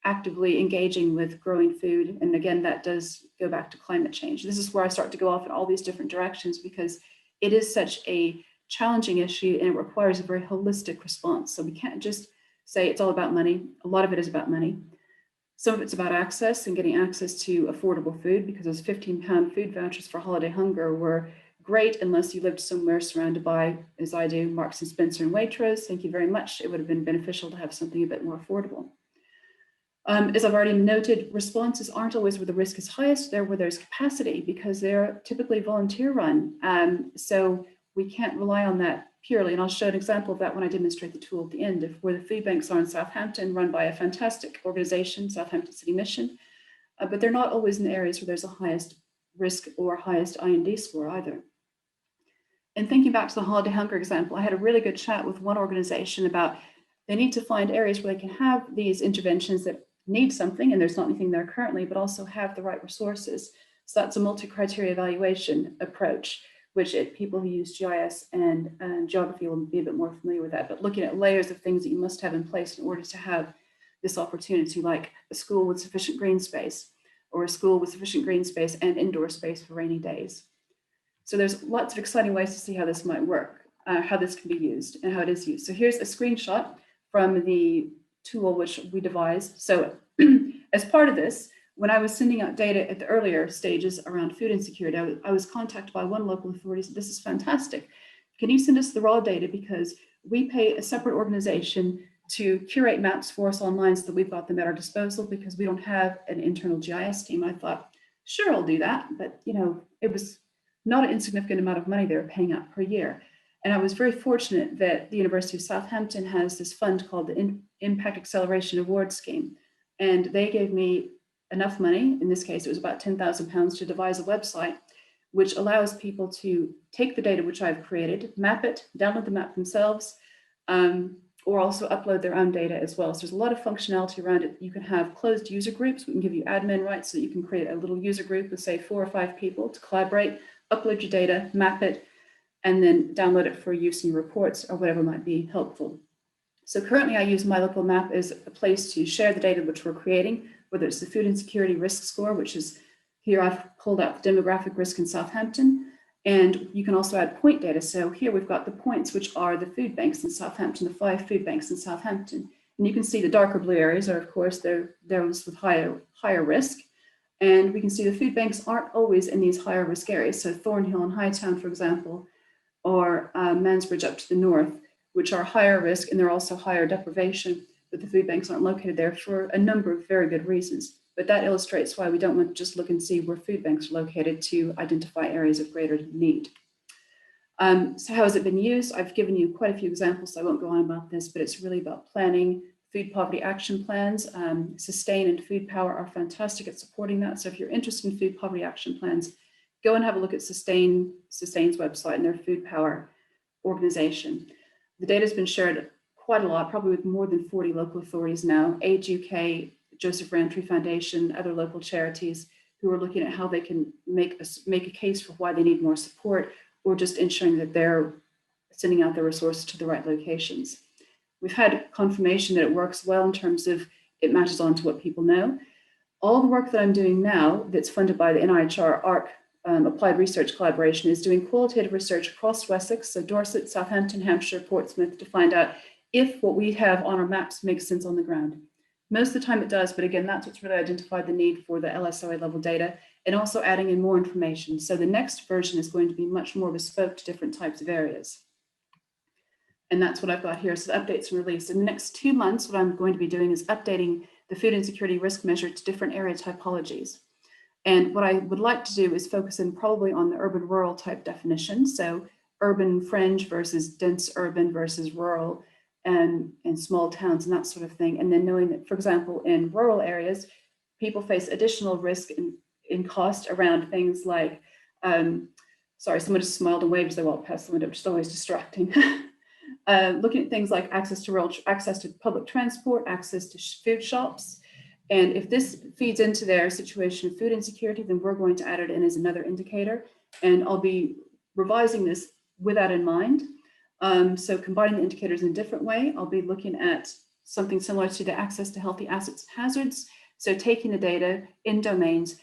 actively engaging with growing food? And again, that does go back to climate change. This is where I start to go off in all these different directions because it is such a challenging issue and it requires a very holistic response. So we can't just say it's all about money. A lot of it is about money. Some of it's about access and getting access to affordable food because those £15 food vouchers for holiday hunger were great unless you lived somewhere surrounded by, as I do, Marks and Spencer and Waitrose. Thank you very much. It would have been beneficial to have something a bit more affordable. As I've already noted, responses aren't always where the risk is highest. They're where there's capacity because they're typically volunteer run. So we can't rely on that purely. And I'll show an example of that when I demonstrate the tool at the end of where the food banks are in Southampton, run by a fantastic organization, Southampton City Mission, but they're not always in areas where there's the highest risk or highest IND score either. And thinking back to the holiday hunger example, I had a really good chat with one organization about They need to find areas where they can have these interventions that need something, and there's not anything there currently, but also have the right resources. So that's a multi-criteria evaluation approach, which people who use GIS and geography will be a bit more familiar with that, but looking at layers of things that you must have in place in order to have this opportunity, like a school with sufficient green space, or a school with sufficient green space and indoor space for rainy days. So there's lots of exciting ways to see how this might work, how this can be used and how it is used. So here's a screenshot from the tool which we devised. So as part of this, when I was sending out data at the earlier stages around food insecurity, I was contacted by one local authority, said, this is fantastic. Can you send us the raw data? Because we pay a separate organization to curate maps for us online so that we've got them at our disposal because we don't have an internal GIS team. I thought, sure, I'll do that. But it was not an insignificant amount of money they were paying out per year. And I was very fortunate that the University of Southampton has this fund called the Impact Acceleration Award Scheme. And they gave me enough money, in this case, it was about £10,000 to devise a website, which allows people to take the data which I've created, map it, download the map themselves, or also upload their own data as well. So there's a lot of functionality around it. You can have closed user groups. We can give you admin rights so that you can create a little user group with, say, 4 or 5 people to collaborate, upload your data, map it, and then download it for use in your reports or whatever might be helpful. So currently I use my local map as a place to share the data which we're creating, whether it's the food insecurity risk score, which is here I've pulled out the demographic risk in Southampton, and you can also add point data. So here we've got the points, which are the food banks in Southampton, the 5 food banks in Southampton. And you can see the darker blue areas are, of course, they're those with higher risk. And we can see the food banks aren't always in these higher risk areas. So Thornhill and Hightown, for example, or Mansbridge up to the north, which are higher risk, and they're also higher deprivation, but the food banks aren't located there for a number of very good reasons. But that illustrates why we don't want to just look and see where food banks are located to identify areas of greater need. So how has it been used? I've given you quite a few examples, so I won't go on about this, but it's really about planning. Food poverty action plans, Sustain and Food Power are fantastic at supporting that. So if you're interested in food poverty action plans, go and have a look at Sustain's website and their Food Power organization. The data has been shared quite a lot, probably with more than 40 local authorities now, Age UK, Joseph Rantry Foundation, other local charities who are looking at how they can make a case for why they need more support, or just ensuring that they're sending out their resources to the right locations. We've had confirmation that it works well in terms of it matches on to what people know. All the work that I'm doing now that's funded by the NIHR ARC Applied Research Collaboration is doing qualitative research across Wessex, so Dorset, Southampton, Hampshire, Portsmouth, to find out if what we have on our maps makes sense on the ground. Most of the time it does, but again, that's what's really identified the need for the LSOA level data, and also adding in more information. So the next version is going to be much more bespoke to different types of areas. And that's what I've got here, so the updates and release. In the next 2 months, what I'm going to be doing is updating the food insecurity risk measure to different area typologies. And what I would like to do is focus in probably on the urban-rural type definition. So urban fringe versus dense urban versus rural and small towns and that sort of thing. And then knowing that, for example, in rural areas, people face additional risk in cost around things like, sorry, someone just smiled and waved as they walked past the window, which is always distracting. Looking at things like access to public transport, access to food shops. And if this feeds into their situation of food insecurity, then we're going to add it in as another indicator. And I'll be revising this with that in mind. So combining the indicators in a different way, I'll be looking at something similar to the access to healthy assets and hazards. So taking the data in domains.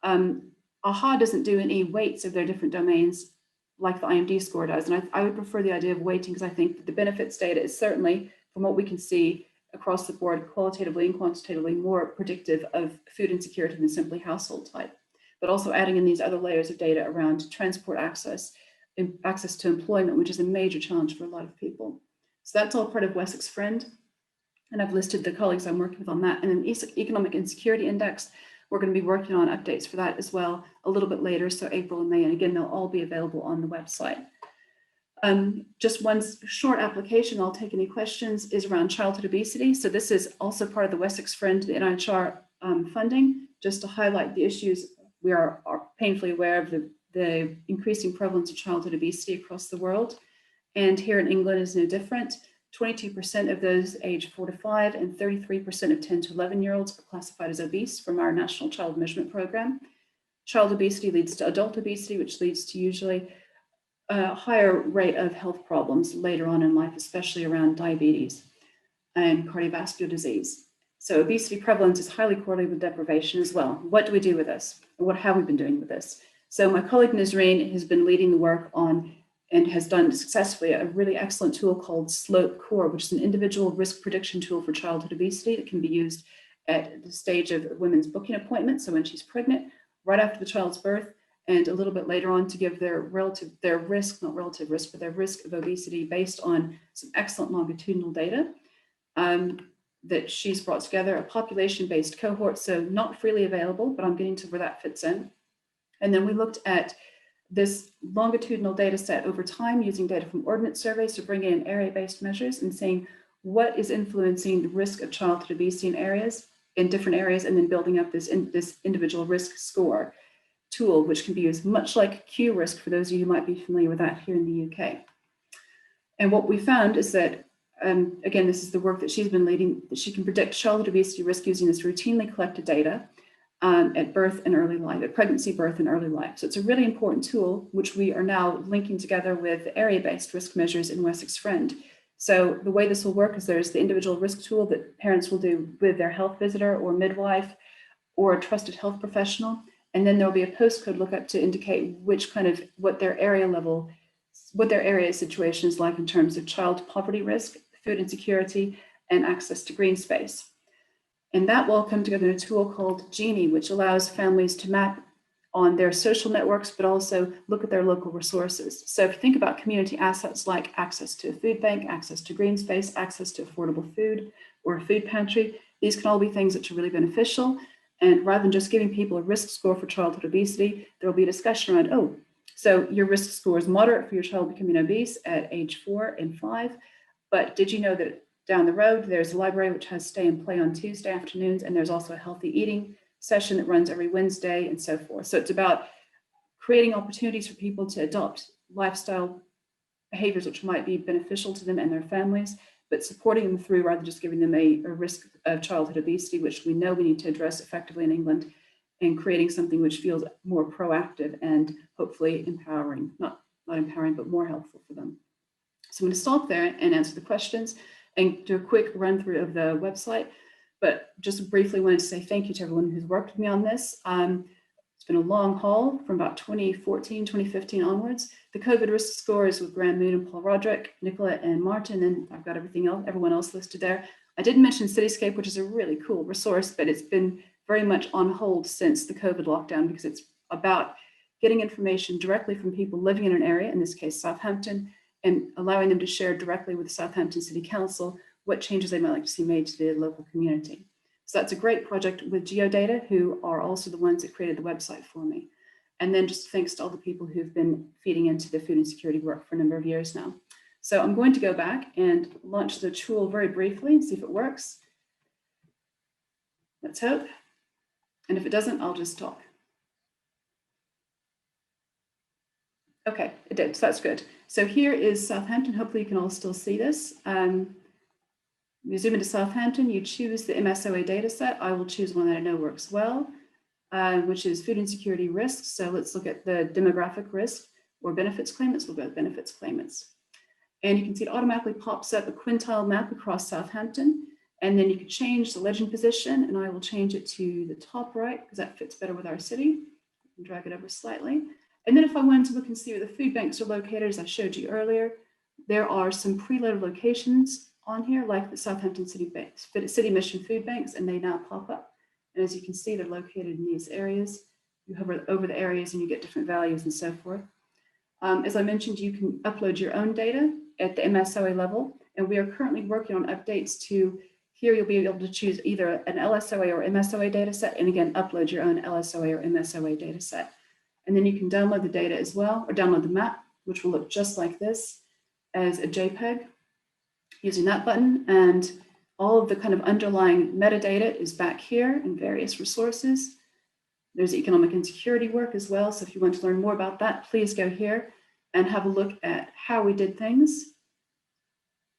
AHA doesn't do any weights of their different domains like the IMD score does. And I would prefer the idea of weighting, because I think that the benefits data is certainly, from what we can see across the board, qualitatively and quantitatively more predictive of food insecurity than simply household type, but also adding in these other layers of data around transport access, access to employment, which is a major challenge for a lot of people. So that's all part of Wessex Friend. And I've listed the colleagues I'm working with on that. And then Economic Insecurity Index, we're going to be working on updates for that as well a little bit later, so April and May. And again, they'll all be available on the website. Just one short application, I'll take any questions, is around childhood obesity. So this is also part of the Wessex Friend, the NIHR funding, just to highlight the issues. We are painfully aware of the increasing prevalence of childhood obesity across the world. And here in England is no different. 22% of those aged 4 to 5 and 33% of 10 to 11-year-olds are classified as obese from our National Child Measurement Program. Child obesity leads to adult obesity, which leads to usually a higher rate of health problems later on in life, especially around diabetes and cardiovascular disease. So obesity prevalence is highly correlated with deprivation as well. What do we do with this? What have we been doing with this? So my colleague Nazreen has been leading the work on and has done successfully a really excellent tool called SlopeCore, which is an individual risk prediction tool for childhood obesity that can be used at the stage of women's booking appointment. So when she's pregnant, right after the child's birth, and a little bit later on to give their risk of obesity based on some excellent longitudinal data that she's brought together, a population-based cohort, so not freely available, but I'm getting to where that fits in. And then we looked at this longitudinal data set over time using data from ordnance surveys to bring in area-based measures and saying what is influencing the risk of childhood obesity in different areas, and then building up this individual risk score tool, which can be used much like Q risk for those of you who might be familiar with that here in the UK. And what we found is that, again, this is the work that she's been leading, that she can predict childhood obesity risk using this routinely collected data at birth and early life, at pregnancy, birth, and early life. So it's a really important tool, which we are now linking together with area-based risk measures in Wessex Friend. So the way this will work is there's the individual risk tool that parents will do with their health visitor or midwife or a trusted health professional. And then there'll be a postcode lookup to indicate what their area situation is like in terms of child poverty risk, food insecurity, and access to green space. And that will come together in a tool called Genie, which allows families to map on their social networks, but also look at their local resources. So if you think about community assets like access to a food bank, access to green space, access to affordable food, or a food pantry, these can all be things that are really beneficial. And rather than just giving people a risk score for childhood obesity, there will be a discussion around, so your risk score is moderate for your child becoming obese at age 4 and 5, but did you know that down the road, there's a library which has stay and play on Tuesday afternoons, and there's also a healthy eating session that runs every Wednesday and so forth. So it's about creating opportunities for people to adopt lifestyle behaviors which might be beneficial to them and their families, but supporting them through rather than just giving them a risk of childhood obesity, which we know we need to address effectively in England, and creating something which feels more proactive and hopefully empowering, not empowering, but more helpful for them. So I'm going to stop there and answer the questions and do a quick run through of the website. But just briefly wanted to say thank you to everyone who's worked with me on this. It's been a long haul from about 2014, 2015 onwards. The COVID risk score is with Graham Moon and Paul Roderick, Nicola and Martin, and I've got everyone else listed there. I didn't mention Cityscape, which is a really cool resource, but it's been very much on hold since the COVID lockdown because it's about getting information directly from people living in an area, in this case, Southampton, and allowing them to share directly with the Southampton City Council what changes they might like to see made to the local community. So that's a great project with Geodata, who are also the ones that created the website for me. And then just thanks to all the people who've been feeding into the food insecurity work for a number of years now. So I'm going to go back and launch the tool very briefly and see if it works. Let's hope. And if it doesn't, I'll just talk. Okay, it did, so that's good. So here is Southampton. Hopefully you can all still see this. You zoom into Southampton, you choose the MSOA data set. I will choose one that I know works well, which is food insecurity risks. So let's look at the demographic risk or benefits claimants. We'll go with benefits claimants. And you can see it automatically pops up a quintile map across Southampton. And then you can change the legend position, and I will change it to the top right because that fits better with our city. And drag it over slightly. And then if I wanted to look and see where the food banks are located, as I showed you earlier, there are some preloaded locations on here, like the Southampton City Mission food banks, and they now pop up. And as you can see, they're located in these areas. You hover over the areas and you get different values and so forth. As I mentioned, you can upload your own data at the MSOA level, and we are currently working on updates to here. You'll be able to choose either an LSOA or MSOA data set, and again, upload your own LSOA or MSOA data set. And then you can download the data as well, or download the map, which will look just like this as a JPEG using that button. And all of the kind of underlying metadata is back here in various resources. There's economic insecurity work as well. So if you want to learn more about that, please go here and have a look at how we did things.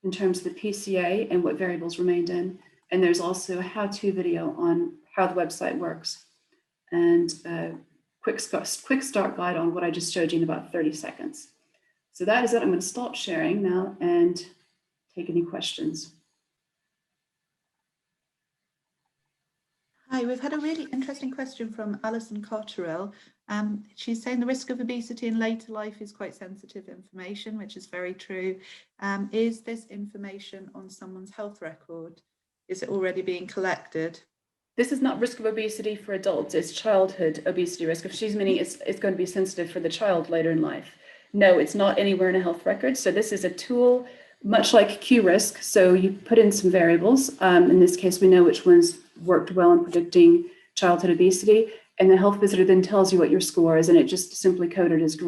in terms of the PCA and what variables remained in. And there's also a how-to video on how the website works and a quick start guide on what I just showed you in about 30 seconds. So that is it. I'm going to stop sharing now and take any questions. Hi, we've had a really interesting question from Alison Cotterill. She's saying the risk of obesity in later life is quite sensitive information, which is very true. Is this information on someone's health record? Is it already being collected? This is not risk of obesity for adults, it's childhood obesity risk. If she's meaning it's going to be sensitive for the child later in life. No, it's not anywhere in a health record. So this is a tool, much like Q-risk. So you put in some variables. In this case, we know which ones worked well in predicting childhood obesity. And the health visitor then tells you what your score is. And it just simply coded as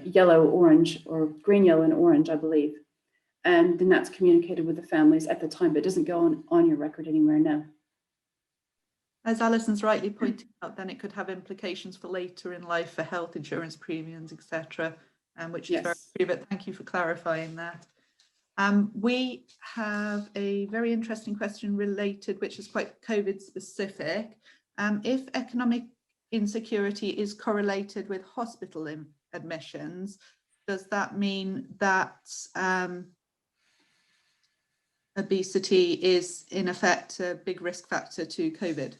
yellow, orange, or green, yellow, and orange, I believe. And then that's communicated with the families at the time, but it doesn't go on your record anywhere now. As Alison's rightly pointed out, then it could have implications for later in life for health insurance premiums, etc., which is very true, but thank you for clarifying that. We have a very interesting question related, which is quite COVID specific. If economic insecurity is correlated with hospital admissions, does that mean that obesity is in effect a big risk factor to COVID?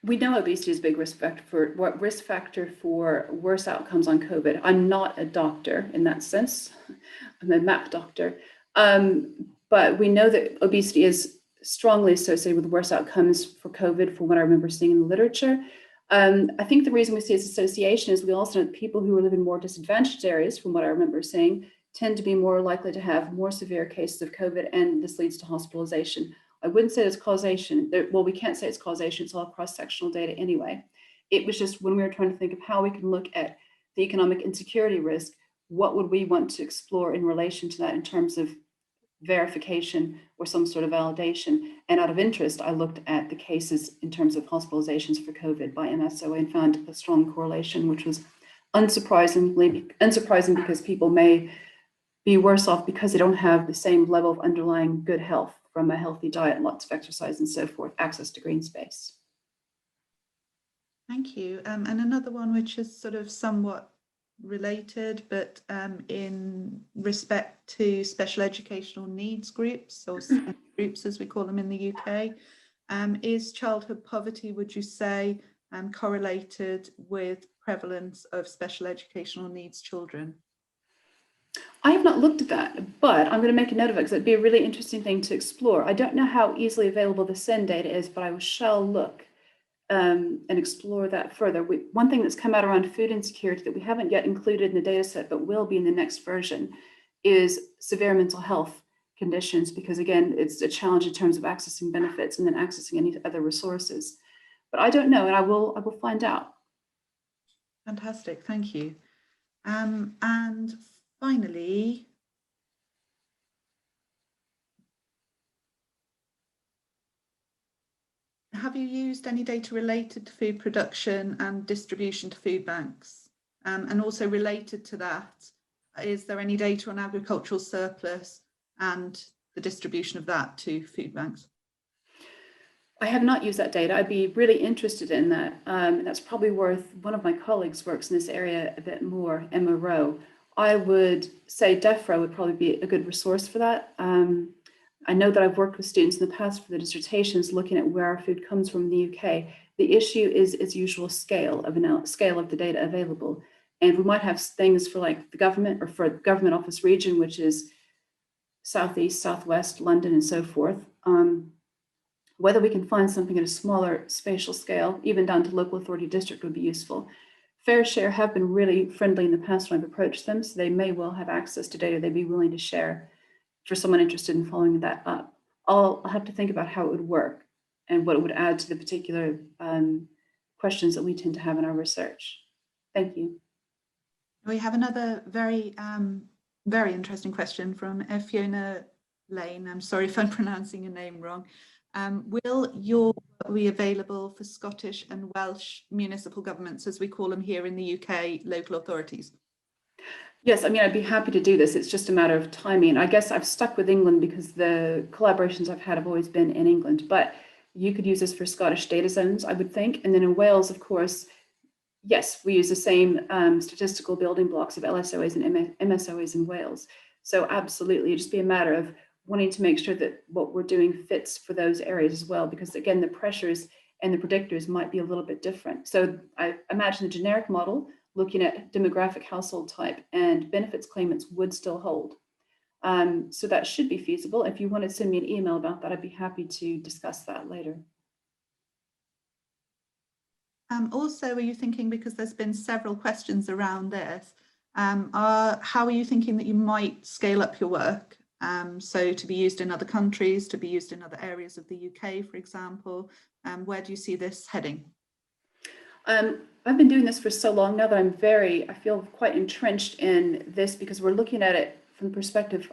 We know obesity is a big risk factor for worse outcomes on COVID. I'm not a doctor in that sense. I'm a MAP doctor. But we know that obesity is strongly associated with worse outcomes for COVID from what I remember seeing in the literature. I think the reason we see its association is we also know that people who live in more disadvantaged areas, from what I remember seeing, tend to be more likely to have more severe cases of COVID, and this leads to hospitalization. I wouldn't say it's causation. Well, we can't say it's causation. It's all cross-sectional data anyway. It was just when we were trying to think of how we can look at the economic insecurity risk, what would we want to explore in relation to that in terms of verification or some sort of validation? And out of interest, I looked at the cases in terms of hospitalizations for COVID by MSOA and found a strong correlation, which was unsurprising because people may be worse off because they don't have the same level of underlying good health from a healthy diet, lots of exercise and so forth, access to green space. Thank you. And another one which is sort of somewhat related, but in respect to special educational needs groups, or groups as we call them in the UK, is childhood poverty, would you say, correlated with prevalence of special educational needs children? I have not looked at that, but I'm going to make a note of it because it'd be a really interesting thing to explore. I don't know how easily available the SEND data is, but I shall look and explore that further. One thing that's come out around food insecurity that we haven't yet included in the data set, but will be in the next version, is severe mental health conditions, because again, it's a challenge in terms of accessing benefits and then accessing any other resources. But I don't know, and I will find out. Fantastic, thank you. And finally, have you used any data related to food production and distribution to food banks? And also related to that, is there any data on agricultural surplus and the distribution of that to food banks? I have not used that data. I'd be really interested in that. And that's probably worth, one of my colleagues works in this area a bit more, Emma Rowe. I would say DEFRA would probably be a good resource for that. I know that I've worked with students in the past for the dissertations looking at where our food comes from in the UK. The issue is its usual scale of the data available. And we might have things for like the government or for government office region, which is Southeast, Southwest, London, and so forth. Whether we can find something at a smaller spatial scale, even down to local authority district, would be useful. Fair Share have been really friendly in the past when I've approached them, so they may well have access to data they'd be willing to share for someone interested in following that up. I'll have to think about how it would work and what it would add to the particular questions that we tend to have in our research. Thank you. We have another very interesting question from Fiona Lane. I'm sorry if I'm pronouncing your name wrong. Will your work be available for Scottish and Welsh municipal governments, as we call them here in the UK, local authorities? Yes, I mean, I'd be happy to do this. It's just a matter of timing. I guess I've stuck with England because the collaborations I've had have always been in England, but you could use this for Scottish data zones, I would think. And then in Wales, of course, yes, we use the same statistical building blocks of LSOAs and MSOAs in Wales. So absolutely, it'd just be a matter of wanting to make sure that what we're doing fits for those areas as well, because again, the pressures and the predictors might be a little bit different. So I imagine the generic model looking at demographic household type and benefits claimants would still hold. So that should be feasible. If you want to send me an email about that, I'd be happy to discuss that later. Also, are you thinking, because there's been several questions around this, how are you thinking that you might scale up your work? So to be used in other countries, to be used in other areas of the UK, for example, where do you see this heading? I've been doing this for so long now that I feel quite entrenched in this, because we're looking at it from the perspective,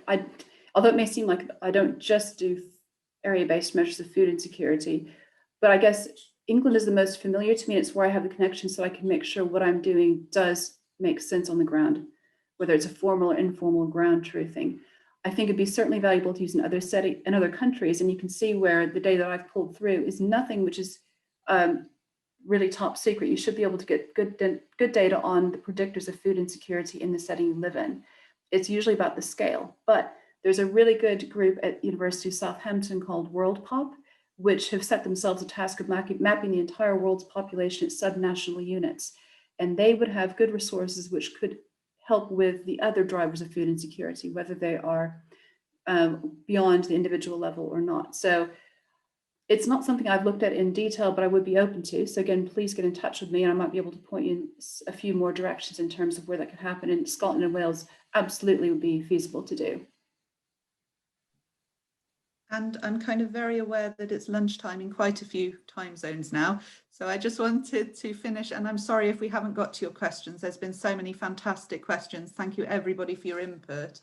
although it may seem like I don't just do area-based measures of food insecurity, but I guess England is the most familiar to me. It's where I have the connection, so I can make sure what I'm doing does make sense on the ground, whether it's a formal or informal ground truthing. I think it'd be certainly valuable to use in other countries, and you can see where the data that I've pulled through is nothing which is really top secret. You should be able to get good data on the predictors of food insecurity in the setting you live in. It's usually about the scale, but there's a really good group at University of Southampton called WorldPop, which have set themselves a task of mapping the entire world's population at subnational units. And they would have good resources which could help with the other drivers of food insecurity, whether they are beyond the individual level or not. So it's not something I've looked at in detail, but I would be open to. So again, please get in touch with me and I might be able to point you in a few more directions in terms of where that could happen. And Scotland and Wales absolutely would be feasible to do. And I'm kind of very aware that it's lunchtime in quite a few time zones now. So I just wanted to finish, and I'm sorry if we haven't got to your questions. There's been so many fantastic questions. Thank you everybody for your input.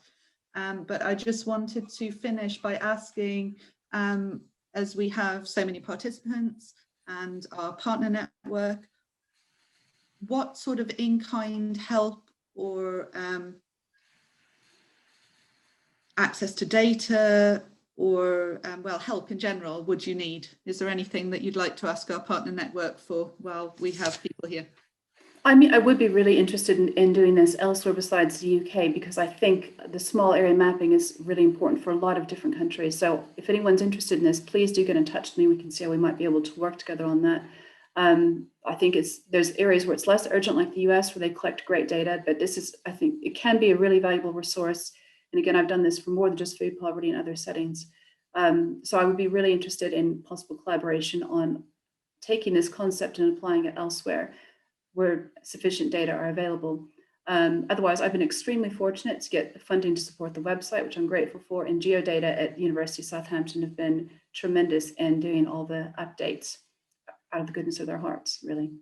But I just wanted to finish by asking, as we have so many participants and our partner network, what sort of in-kind help or access to data or well, help in general would you need? Is there anything that you'd like to ask our partner network for while we have people here? I mean, I would be really interested in doing this elsewhere besides the UK, because I think the small area mapping is really important for a lot of different countries. So if anyone's interested in this, please do get in touch with me. We can see how we might be able to work together on that. I think there's areas where it's less urgent, like the US, where they collect great data, but this is, I think it can be a really valuable resource. And again, I've done this for more than just food poverty in other settings. So I would be really interested in possible collaboration on taking this concept and applying it elsewhere where sufficient data are available. Otherwise, I've been extremely fortunate to get the funding to support the website, which I'm grateful for, and Geodata at the University of Southampton have been tremendous in doing all the updates out of the goodness of their hearts, really.